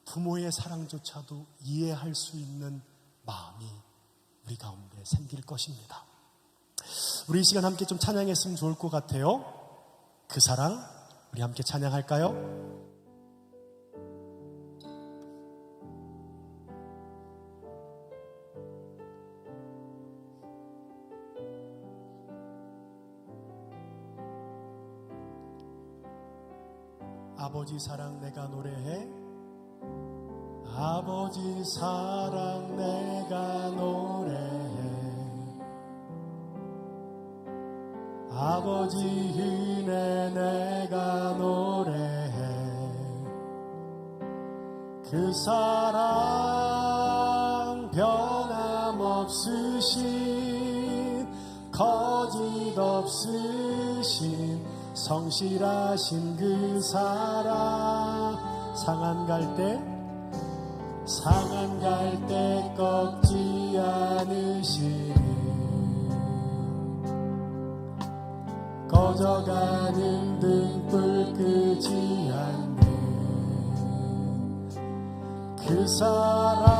부모의 사랑조차도 이해할 수 있는 마음이 우리 가운데 생길 것입니다. 우리 이 시간 함께 좀 찬양했으면 좋을 것 같아요. 그 사랑, 우리 함께 찬양할까요? 아버지 사랑 내가 노래해. 아버지 사랑 내가 노래해. 아버지 은혜 내가 노래해. 그 사랑 변함없으신 거짓 없으신 성실하신 그 사랑 상한 갈 때 꺾지 않으시니 꺼져가는 등불 끄지 않는 그 사랑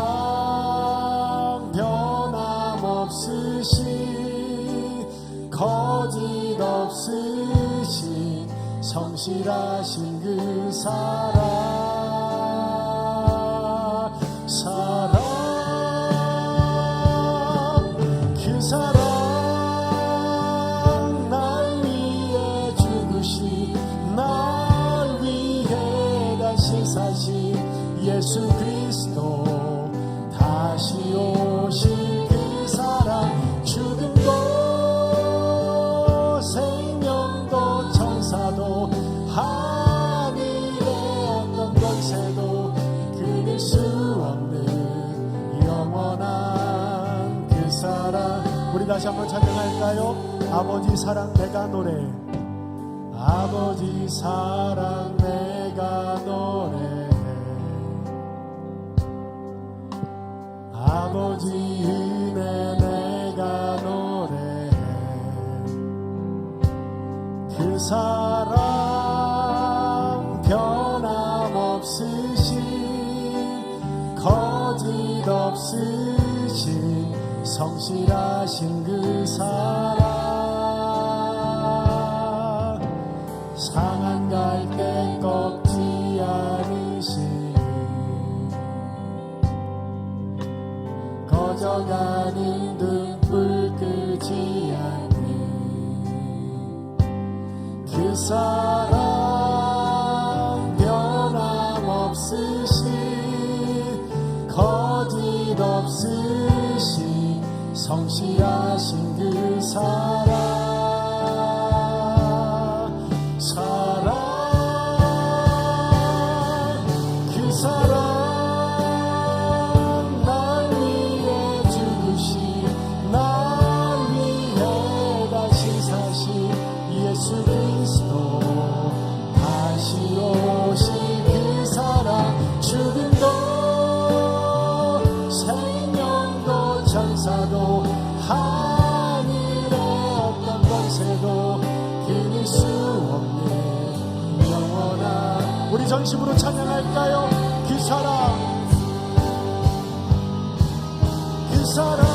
변함없으신 거짓 없으신 성실하신 그 사랑 그 사랑 날 위해 죽으신 날 위해 다시 사신 예수 그리스도 다시 오실 그 사랑 죽음도 생명도 천사도 하늘의 어떤 권세도 끊을 수 없는 영원한 그 사랑. 우리 다시 한번 찬양할까요? 아버지 사랑 내가 노래해. 아버지 사랑 내가 노래해. 아버지 은혜 내가 노래해. 그 사랑 변함없으신 거짓 없으신 성실하신 그 사랑 상한 갈 때 꺾지 않으신 꺼져가는 등불 끄지 않는 그 사랑 변함없으신 거짓 없으신 성실하신 그 사랑 그 사랑 날 위해 죽으신 날 위해 다시 사신 예수 그리스도 다시 오신 그 사랑 죽음도 생명도 천사도 하늘의 어떤 권세 전심으로 찬양할까요? 그 사랑, 그 사랑,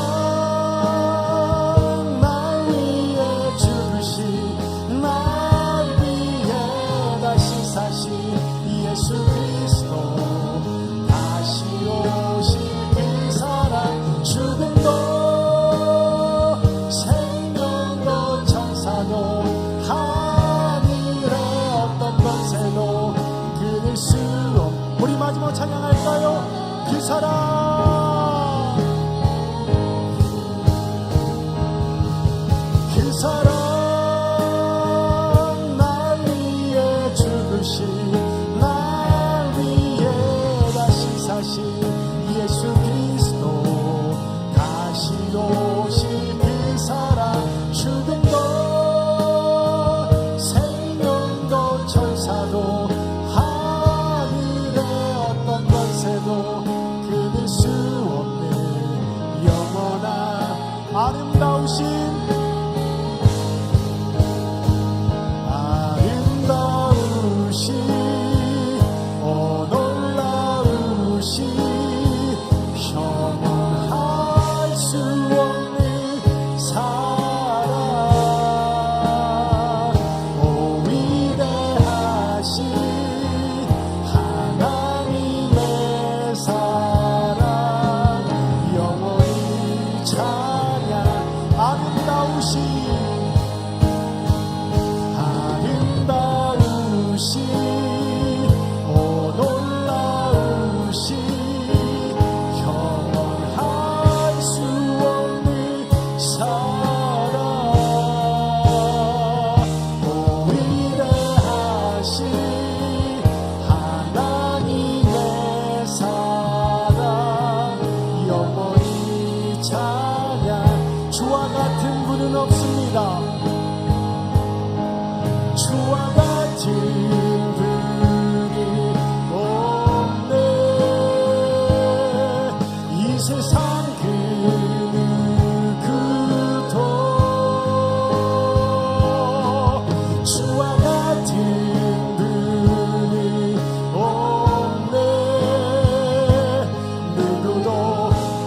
날 위해 죽으신, 날 위해 다시 사신 예수 그리스도, 다시 오실 그 사랑, 죽음도 생명도 천사도 하늘의 어떤 권세도 끊을 수 없. 우리 마지막 찬양할까요? 그 사랑, 그 사랑, 날 위해 죽으신, 날 위해 다시 사신 예수 그리스도, 다시 오실 그 사랑, 죽음도 생명도 천사도 하늘의 어떤 권세도 끊을 수 없는 영원한 아름다우신, 아름다우신, 오 놀라우신, 형용할 수 없는 사랑, 오 위대하신 하나님의 사랑, 영원히 찬양. 아름다우신, 아름다우신, 오 놀라우신, 형용할 수 없는 사랑, 오 위대하신 하나님의 사랑, 영원히 찬양. 주와 같은 분은 없습니다. 주와 같은 분이 없네. 이 세상 그 누구도 주와 같은 분이 없네. 누구도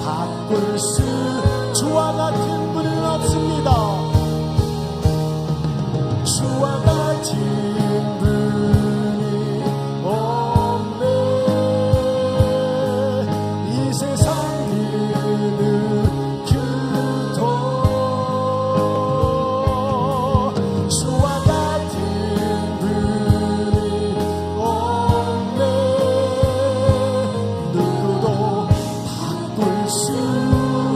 바꿀 수, 주와 같은 분은 없습니다. 주와 같은 분이 없네. 이 세상 그 누구도 주와 같은 분이 없네. 누구도 바꿀 수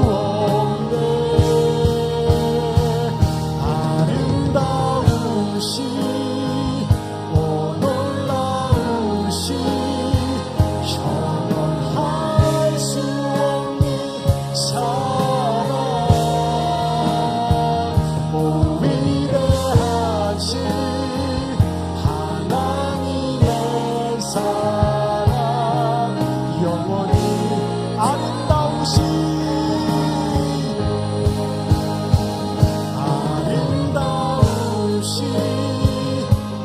없네. 아름다우신, 오 놀라우신, 형용할 수 없는 사랑, 오 위대하신 하나님의 사랑, 영원히 아름다우신, 아름다우신,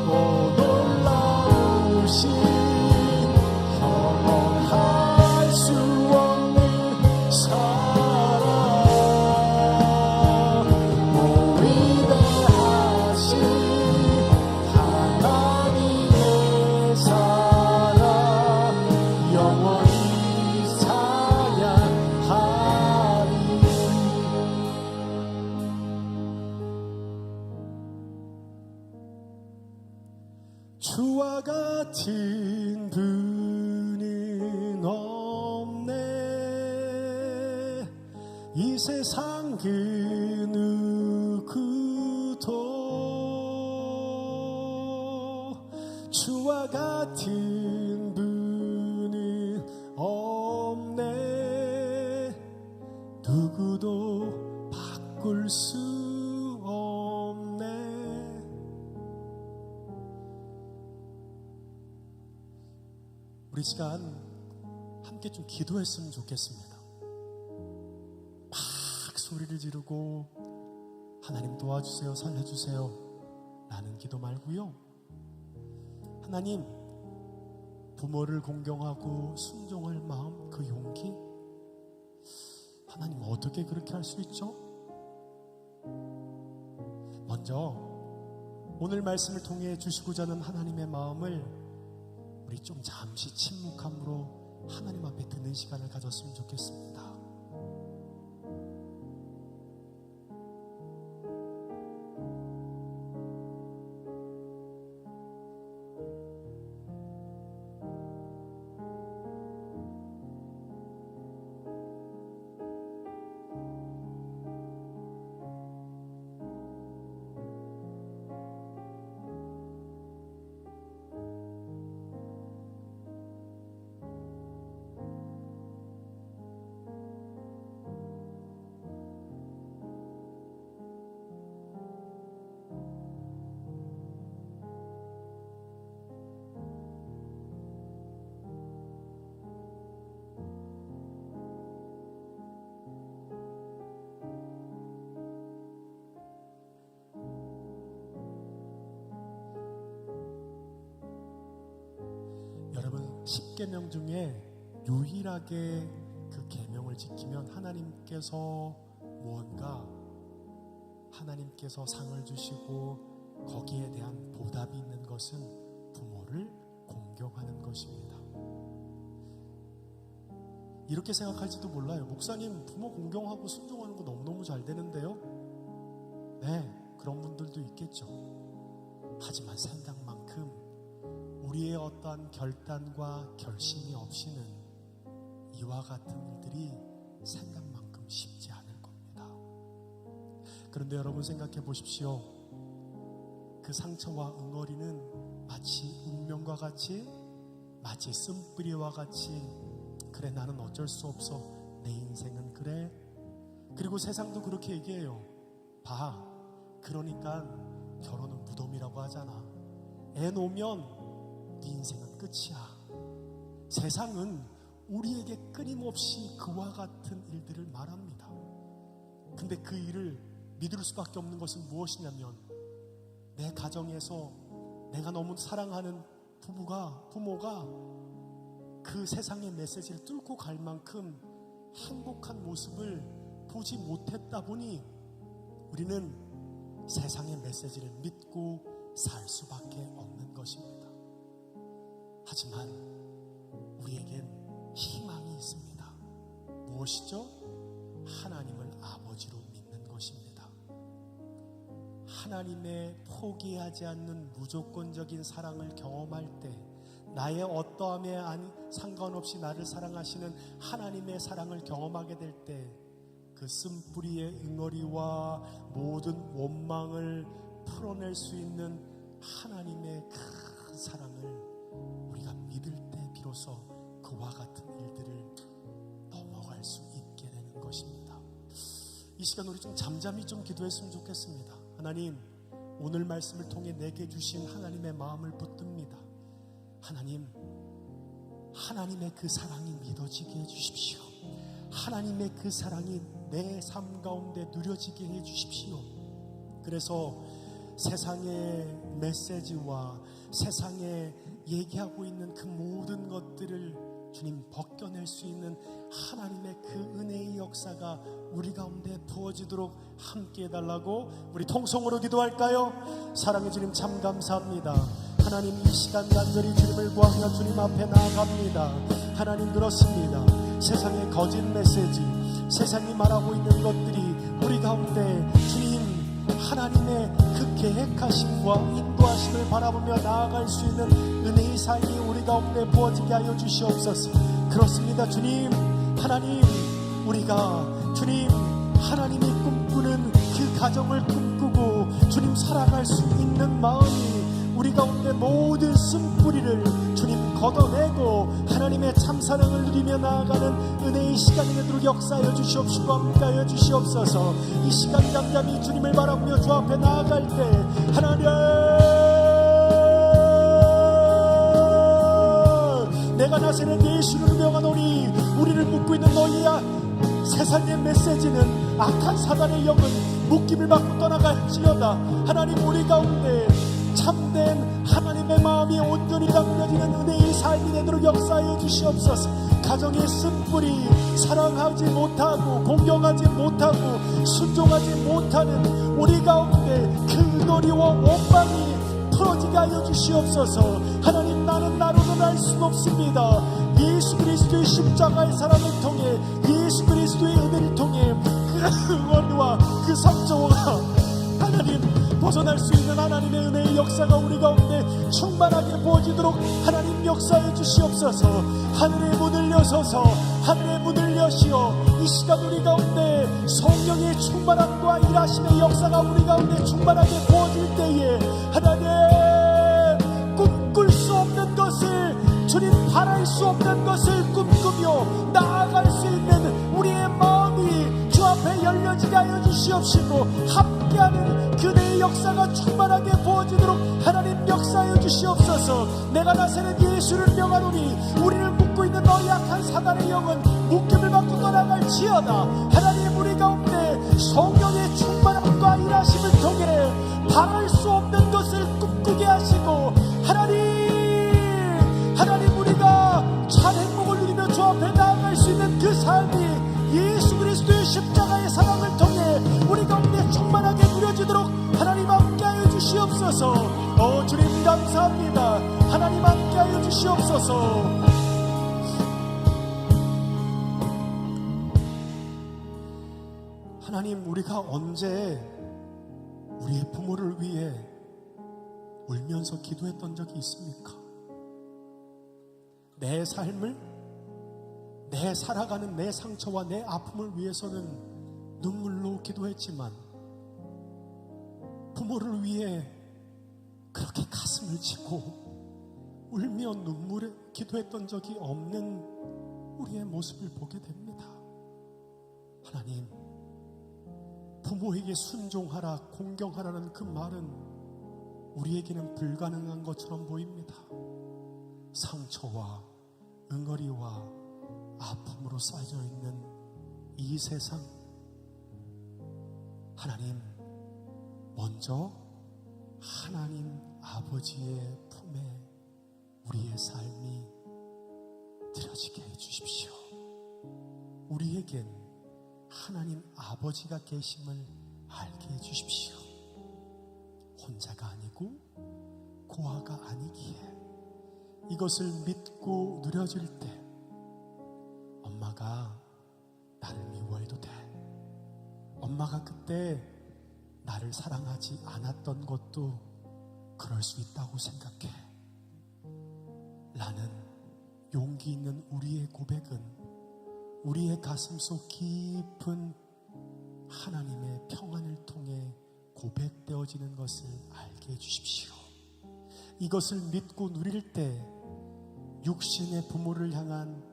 오 놀라우신, 형용할 수 없는 사랑, 오 위대하신 하나님의 사랑, 영원히 찬양하리. 주와 같은 분은 없네. 이 세상 그 누구도 주와 같은 분은 없네. 누구도 바꿀 수 없네. 우리 시간 함께 좀 기도했으면 좋겠습니다. 막 소리를 지르고 하나님 도와주세요, 살려주세요 라는 기도 말고요. 하나님, 부모를 공경하고 순종할 마음, 그 용기, 하나님 어떻게 그렇게 할 수 있죠? 먼저 오늘 말씀을 통해 주시고자 하는 하나님의 마음을 우리 좀 잠시 침묵함으로 하나님 앞에 듣는 시간을 가졌으면 좋겠습니다. 여러분, 10계명 중에 유일하게 그 계명을 지키면 하나님께서 무언가 하나님께서 상을 주시고 거기에 대한 보답이 있는 것은 부모를 공경하는 것입니다. 이렇게 생각할지도 몰라요. 목사님, 부모 공경하고 순종하는 거 너무너무 잘 되는데요? 네, 그런 분들도 있겠죠. 하지만 생각만큼 우리의 어떠한 결단과 결심이 없이는 이와 같은 일들이 생각만큼 쉽지 않을 겁니다. 그런데 여러분 생각해 보십시오. 그 상처와 응어리는 마치 운명과 같이, 마치 쓴뿌리와 같이, 그래 나는 어쩔 수 없어, 내 인생은 그래. 그리고 세상도 그렇게 얘기해요. 봐, 그러니까 결혼은 무덤이라고 하잖아. 애 놓으면 네 인생은 끝이야. 세상은 우리에게 끊임없이 그와 같은 일들을 말합니다. 근데 그 일을 믿을 수밖에 없는 것은 무엇이냐면, 내 가정에서 내가 너무 사랑하는 부모가 그 세상의 메시지를 뚫고 갈 만큼 행복한 모습을 보지 못했다 보니 우리는 세상의 메시지를 믿고 살 수밖에 없는 것입니다. 하지만 우리에겐 희망이 있습니다. 무엇이죠? 하나님을 아버지로 믿는 것입니다. 하나님의 포기하지 않는 무조건적인 사랑을 경험할 때, 나의 어떠함에 상관없이 나를 사랑하시는 하나님의 사랑을 경험하게 될 때, 그 쓴뿌리의 응어리와 모든 원망을 풀어낼 수 있는 하나님의 큰 사랑을 우리가 믿을 때 비로소 그와 같은 일들을 넘어갈 수 있게 되는 것입니다. 이 시간 우리 좀 잠잠히 좀 기도했으면 좋겠습니다. 하나님, 오늘 말씀을 통해 내게 주신 하나님의 마음을 붙듭니다. 하나님, 하나님의 그 사랑이 믿어지게 해주십시오. 하나님의 그 사랑이 내 삶 가운데 누려지게 해주십시오. 그래서 세상의 메시지와 세상에 얘기하고 있는 그 모든 것들을 주님 벗겨낼 수 있는 하나님의 그 은혜의 역사가 우리 가운데 부어지도록 함께 해달라고 우리 통성으로 기도할까요? 사랑의 주님, 참 감사합니다. 하나님, 이 시간 간절히 주님을 구하며 주님 앞에 나아갑니다. 하나님, 그렇습니다. 세상의 거짓 메시지, 세상이 말하고 있는 것들이 우리 가운데 주님 하나님의 그 계획하심과 인도하심을 바라보며 나아갈 수 있는 은혜의 삶이 우리 가운데 부어지게 하여 주시옵소서. 그렇습니다. 주님, 하나님, 우리가 주님 하나님이 꿈꾸는 그 가정을 꿈꾸고 주님 살아갈 수 있는 마음이 우리 가운데 모든 쓴뿌리를 주님 걷어내고 하나님의 참사랑을 누리며 나아가는 은혜의 시간이 되도록 역사하여 주시옵시고 함께하여 주시옵소서. 이 시간 잠잠히 주님을 바라보며 주 앞에 나아갈 때 하나님, 내가 나세는 예수를 명하노니 우리를 묶고 있는 너희야. 세상의 메시지는 악한 사단의 영은 묶임을 받고 떠나갈지어다. 하나님, 우리 가운데 참된 하나님의 마음이 온전히 담겨지는 은혜의 삶이 되도록 역사해 주시옵소서. 가정의 쓴뿌리, 사랑하지 못하고 공경하지 못하고 순종하지 못하는 우리 가운데 그 놀이와 원망이 풀어지게 하여 주시옵소서. 하나님, 나는 나로는 알 수 없습니다. 예수 그리스도의 십자가의 사랑을 통해, 예수 그리스도의 은혜를 통해 그 원리와 그 상처와 하나님 벗어날 수 있는 하나님의 은혜의 역사가 우리 가운데 충만하게 부어지도록 하나님 역사해 주시옵소서. 하늘의 문을 여셔서 하늘의 문을 여시어 이 시간 우리 가운데 성령의 충만함과 일하심의 역사가 우리 가운데 충만하게 부어질 때에 하나님, 꿈꿀 수 없는 것을, 주님 바랄 수 없는 것을 꿈꾸며 나아갈 수 있는 우리의 마음이 주 앞에 열려지게 하여 주시옵시고, 함께하는 그대의 역사가 충만하게 부어지도록 하나님 역사하여 주시옵소서. 내가 나서는 예수를 명하노니 우리를 묶고 있는 너 약한 사단의 영은 묶임을 받고 떠나갈지어다. 하나님, 우리 가운데 성령의 충만함과 일하심을 통해 바랄 수 없는 것을 꿈꾸게 하시고, 하나님 우리가 참 행복을 누리며 주 앞에 나아갈 수 있는 그 삶이 예수 그리스도의 십자가의 사랑을 통해 우리 가운데 충만하게 누려지도록 하나님 함께하여 주시옵소서. 주님 감사합니다. 하나님 함께하여 주시옵소서. 하나님, 우리가 언제 우리의 부모를 위해 울면서 기도했던 적이 있습니까? 내 삶을, 내 살아가는 내 상처와 내 아픔을 위해서는 눈물로 기도했지만, 부모를 위해 그렇게 가슴을 치고 울며 눈물에 기도했던 적이 없는 우리의 모습을 보게 됩니다. 하나님, 부모에게 순종하라, 공경하라는 그 말은 우리에게는 불가능한 것처럼 보입니다. 상처와 응어리와 아픔으로 쌓여 있는 이 세상, 하나님, 먼저 하나님 아버지의 품에 우리의 삶이 들어지게 해주십시오. 우리에겐 하나님 아버지가 계심을 알게 해주십시오. 혼자가 아니고 고아가 아니기에 이것을 믿고 누려질 때 엄마가 나를 미워해도 돼. 엄마가 그때 나를 사랑하지 않았던 것도 그럴 수 있다고 생각해. 라는 용기 있는 우리의 고백은 우리의 가슴속 깊은 하나님의 평안을 통해 고백되어지는 것을 알게 해주십시오. 이것을 믿고 누릴 때 육신의 부모를 향한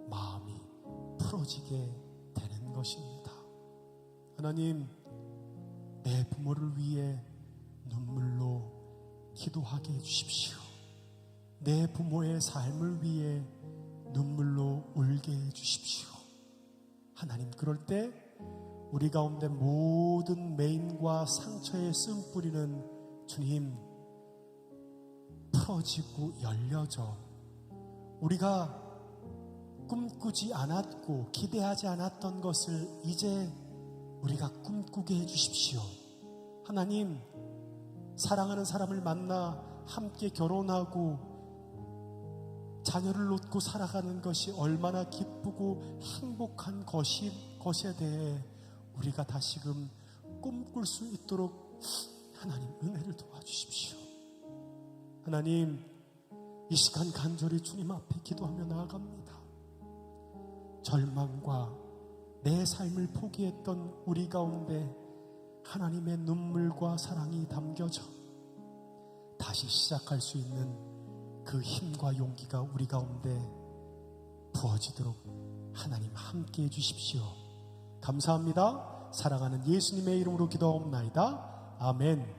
마음이 풀어지게 되는 것입니다. 하나님, 내 부모를 위해 눈물로 기도하게 해주십시오. 내 부모의 삶을 위해 눈물로 울게 해주십시오. 하나님, 그럴 때 우리 가운데 모든 매임과 상처의 쓴뿌리는 주님 풀어지고 열려져 우리가 꿈꾸지 않았고 기대하지 않았던 것을 이제 우리가 꿈꾸게 해주십시오. 하나님, 사랑하는 사람을 만나 함께 결혼하고 자녀를 놓고 살아가는 것이 얼마나 기쁘고 행복한 것에 대해 우리가 다시금 꿈꿀 수 있도록 하나님 은혜를 도와주십시오. 하나님, 이 시간 간절히 주님 앞에 기도하며 나아갑니다. 절망과 내 삶을 포기했던 우리 가운데 하나님의 눈물과 사랑이 담겨져 다시 시작할 수 있는 그 힘과 용기가 우리 가운데 부어지도록 하나님 함께 해주십시오. 감사합니다. 사랑하는 예수님의 이름으로 기도하옵나이다. 아멘.